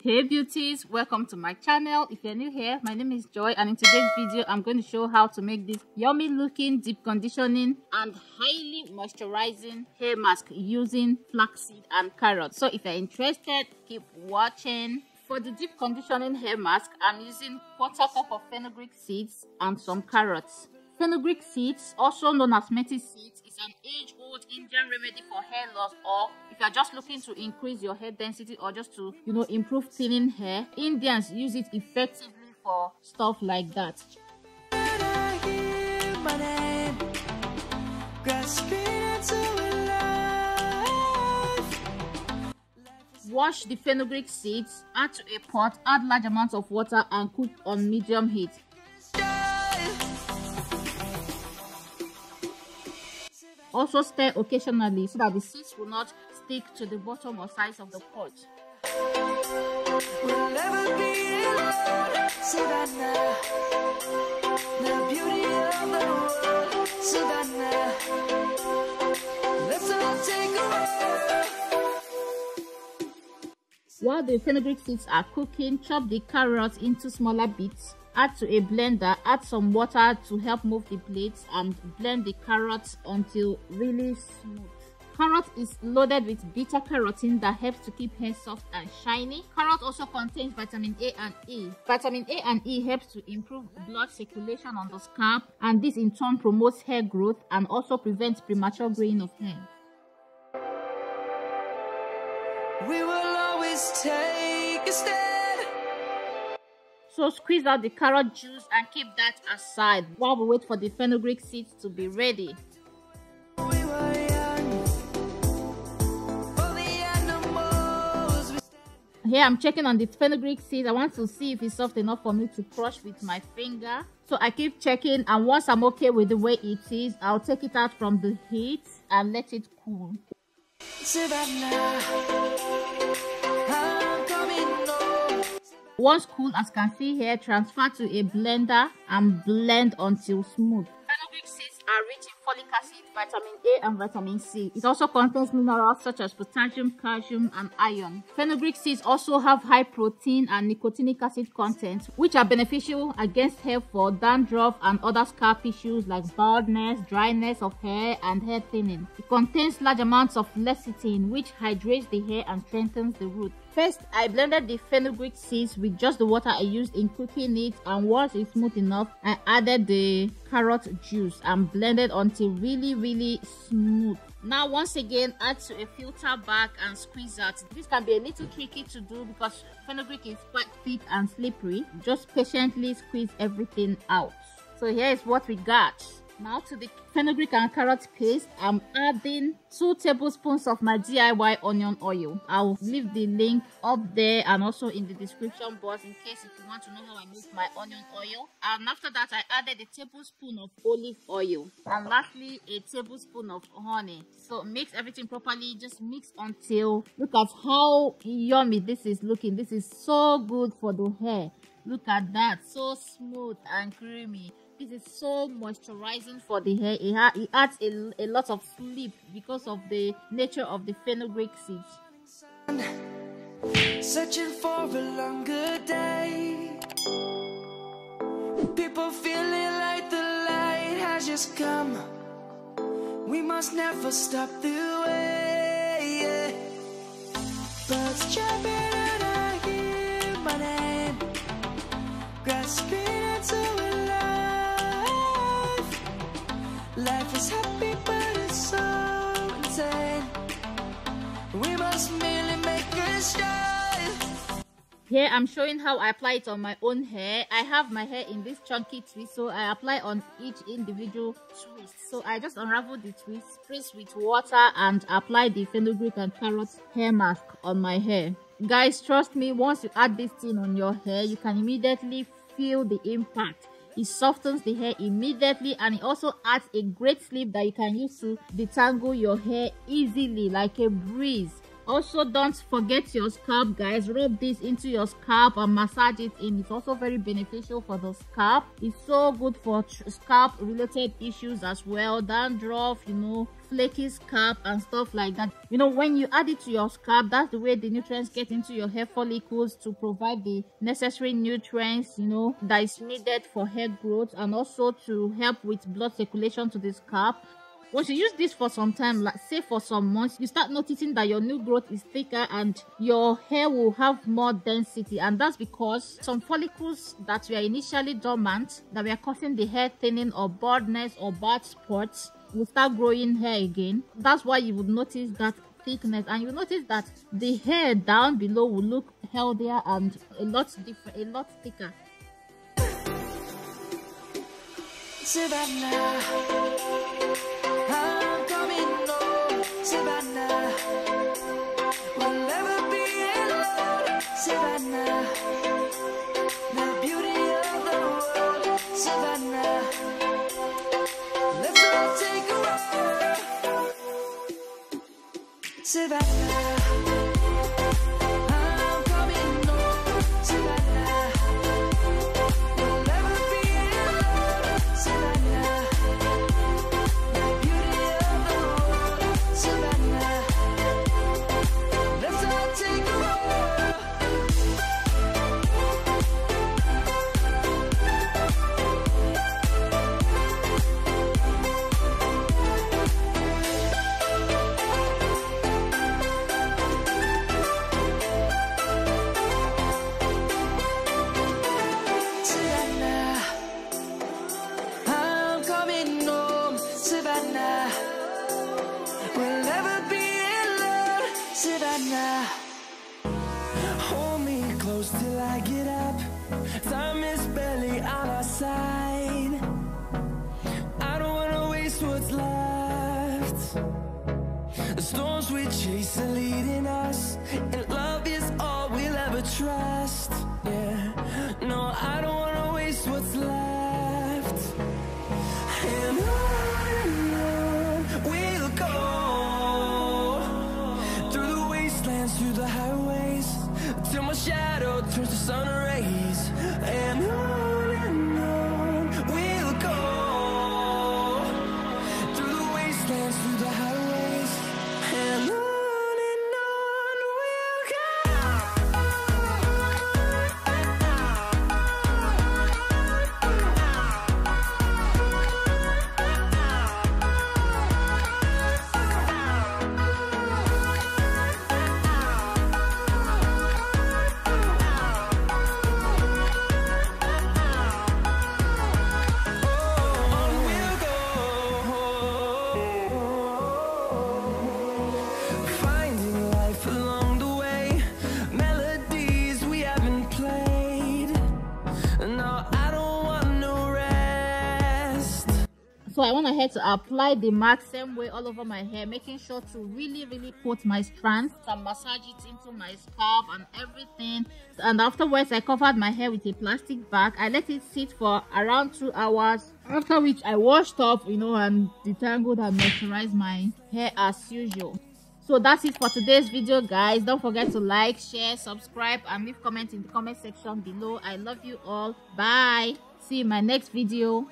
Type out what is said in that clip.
Hey beauties, welcome to my channel. If you're new here, my name is Joy, and in today's video I'm going to show how to make this yummy looking deep conditioning and highly moisturizing hair mask using flaxseed and carrot. So if you're interested, keep watching. For the deep conditioning hair mask, I'm using 1/4 cup of fenugreek seeds and some carrots. Fenugreek seeds, also known as methi seeds, is an age-old Indian remedy for hair loss, or if you're just looking to increase your hair density or just to, improve thinning hair. Indians use it effectively for stuff like that. Wash the fenugreek seeds, add to a pot, add large amounts of water and cook on medium heat. Also stir occasionally so that the seeds will not stick to the bottom or sides of the pot. While the fenugreek seeds are cooking, chop the carrots into smaller bits. Add to a blender, add some water to help move the plates and blend the carrots until really smooth. Carrot is loaded with beta carotene that helps to keep hair soft and shiny. Carrot also contains vitamin A and E. Vitamin A and E helps to improve blood circulation on the scalp, and this in turn promotes hair growth and also prevents premature graying of hair. We will always take a stand. So squeeze out the carrot juice and keep that aside while we wait for the fenugreek seeds to be ready. Here I'm checking on the fenugreek seeds. I want to see if it's soft enough for me to crush with my finger. So I keep checking, and once I'm okay with the way it is, I'll take it out from the heat and let it cool. Once cool, as you can see here, transfer to a blender and blend until smooth. Fenugreek seeds are rich in folic acid, vitamin A and vitamin C. It also contains minerals such as potassium, calcium and iron. Fenugreek seeds also have high protein and nicotinic acid content, which are beneficial against hair fall, dandruff and other scalp issues like baldness, dryness of hair and hair thinning. It contains large amounts of lecithin, which hydrates the hair and strengthens the root. First, I blended the fenugreek seeds with just the water I used in cooking it, and once it's smooth enough, I added the carrot juice and blended until really smooth. Now once again, add to a filter bag and squeeze out. This can be a little tricky to do because fenugreek is quite thick and slippery. Just patiently squeeze everything out. So here is what we got. Now to the fenugreek and carrot paste, I'm adding 2 tablespoons of my DIY onion oil. I'll leave the link up there and also in the description box in case if you want to know how I make my onion oil. And after that, I added a tablespoon of olive oil. And lastly, a tablespoon of honey. So mix everything properly. Just mix until, look at how yummy this is looking. This is so good for the hair. Look at that, so smooth and creamy. This is so moisturizing for the hair. It adds a lot of sleep because of the nature of the fenugreek seeds. Searching for a longer day. People feeling like the light has just come. We must never stop the way. Birds jumping and I hear my name, grasping into a life is happy, but it's so insane. We must merely make a start. Here I'm showing how I apply it on my own hair. I have my hair in this chunky twist, so I apply on each individual twist. So I just unravel the twist, spritz with water and apply the fenugreek and carrot hair mask on my hair. Guys, trust me, once you add this thing on your hair, you can immediately feel the impact. It softens the hair immediately, and it also adds a great slip that you can use to detangle your hair easily like a breeze. Also, don't forget your scalp, guys. Rub this into your scalp and massage it in. It's also very beneficial for the scalp. It's so good for scalp related issues as well, dandruff, flaky scalp and stuff like that. When you add it to your scalp, that's the way the nutrients get into your hair follicles to provide the necessary nutrients that is needed for hair growth, and also to help with blood circulation to the scalp. Once you use this for some time, like say for some months, you start noticing that your new growth is thicker and your hair will have more density, and that's because some follicles that were initially dormant, that were causing the hair thinning or baldness or bad spots, will start growing hair again. That's why you would notice that thickness, and you notice that the hair down below will look healthier and a lot different, a lot thicker. Savannah, I'm coming home. Savannah, we'll never be alone. Savannah, the beauty of the world. Savannah, let's all take a walk. Savannah, I'm coming home. Savannah, we'll never be alone. Savannah, the beauty of the world. Savannah, let's all take a walk. Savannah, I'm coming home. Savannah, we'll never be alone. Savannah, hold me close till I get up. Time is barely on our side. I don't wanna waste what's left. The storms we chase are leading us, and love is all we'll ever trust. Yeah, no, I don't wanna waste what's left. And on we'll go, through the wastelands, through the highways, till my shadow turns to sun rays. And on we'll go, through the wastelands, through the highways, and on we'll go. Finding life along the way, melodies we haven't played. No, I don't want no rest. So I went ahead to apply the mark same way all over my hair, making sure to really put my strands and massage it into my scalp and everything. And afterwards, I covered my hair with a plastic bag. I let it sit for around 2 hours, after which I washed off, and detangled and moisturized my hair as usual. So that's it for today's video, guys. Don't forget to like, share, subscribe, and leave comments in the comment section below. I love you all. Bye. See you in my next video.